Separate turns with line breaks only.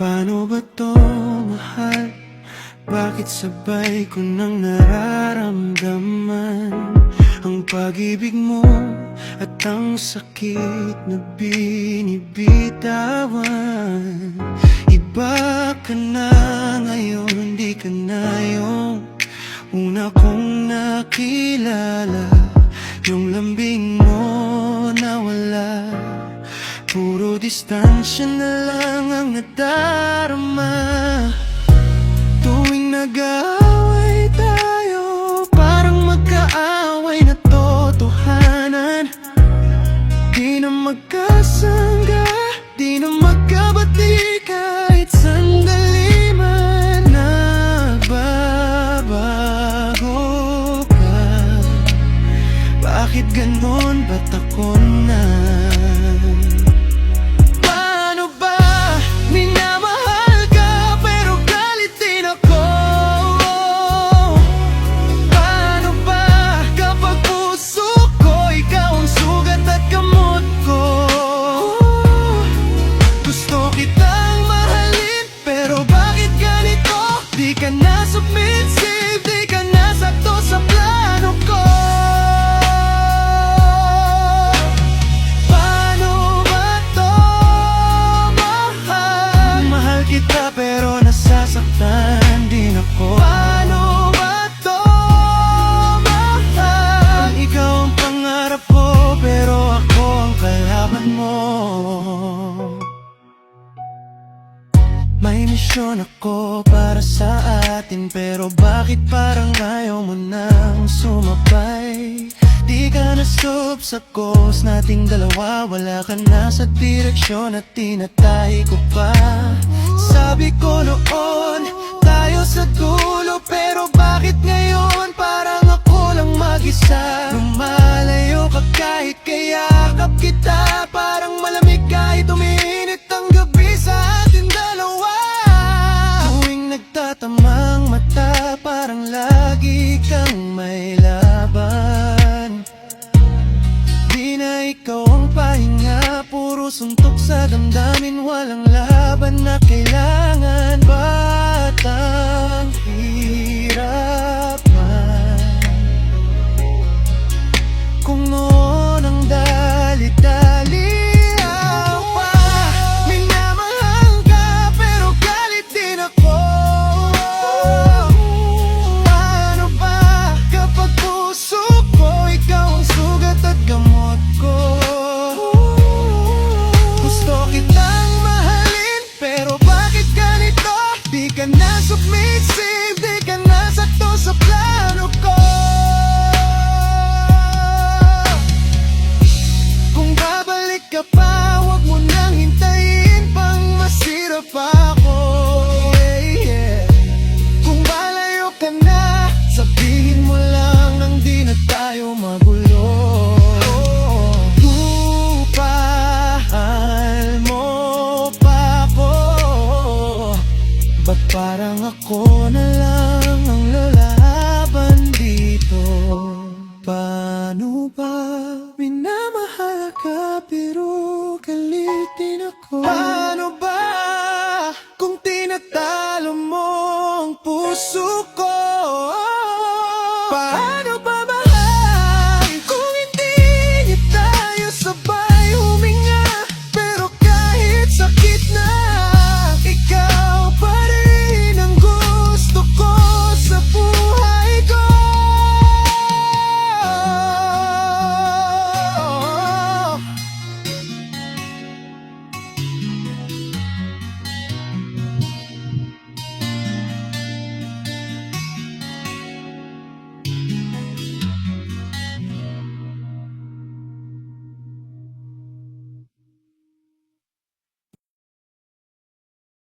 Paano ba to, mahal? Bakit sabay ko nang nararamdaman ang pag-ibig mo at ang sakit na binibitawan? Iba ka na ngayon, di ka na yung una kong nakilala. Yung lambing mo nawala, puro distansya na lang ang nadarama. Tuwing nag-aaway tayo, parang magkaaway na totohanan. Di na magkasangga, di na magkabati kahit sandali man. Nagbabago ka, bakit ganon? Ba't ako na? Di ka na submissive, di ka na sakto sa plano ko. Paano ba to, mahal? Mahal kita pero nasasaktan din ako. Paano ba to, mahal? Ikaw ang pangarap ko pero ako ang kalaban mo. May misyon ako para sa atin, pero bakit parang ayaw mo nang sumabay? Di ka na-sub sa course nating dalawa, wala ka na sa direksyon at tinatay ko pa. Sabi ko noon, tayo sa dulo, pero bakit ngayon parang ako lang mag-isa? Lumalayo ka kahit kayakap kita, parang malamig kahit umiinit ang gabi sa atin dalawa. Nagtatamang mata, parang lagi kang may laban. Di na ikaw ang pahinga, puro suntok sa damdamin, walang laban na kailangan. Ba't ang hirapan? Kung noon ang dali-dali na submissive, di ka na sakto sa plano ko. Kung babalik ka pa, huwag mo nang hintayin pang masira pa ako. Kung malayo ka na, sabihin mo lang nang di na tayo magulo. Mahal mo pa ako, ba't parang ako na lang ang lalaban dito? Paano ba minamahal ka pero galit din ako? Paano ba kung tinatalo mo ang puso ko?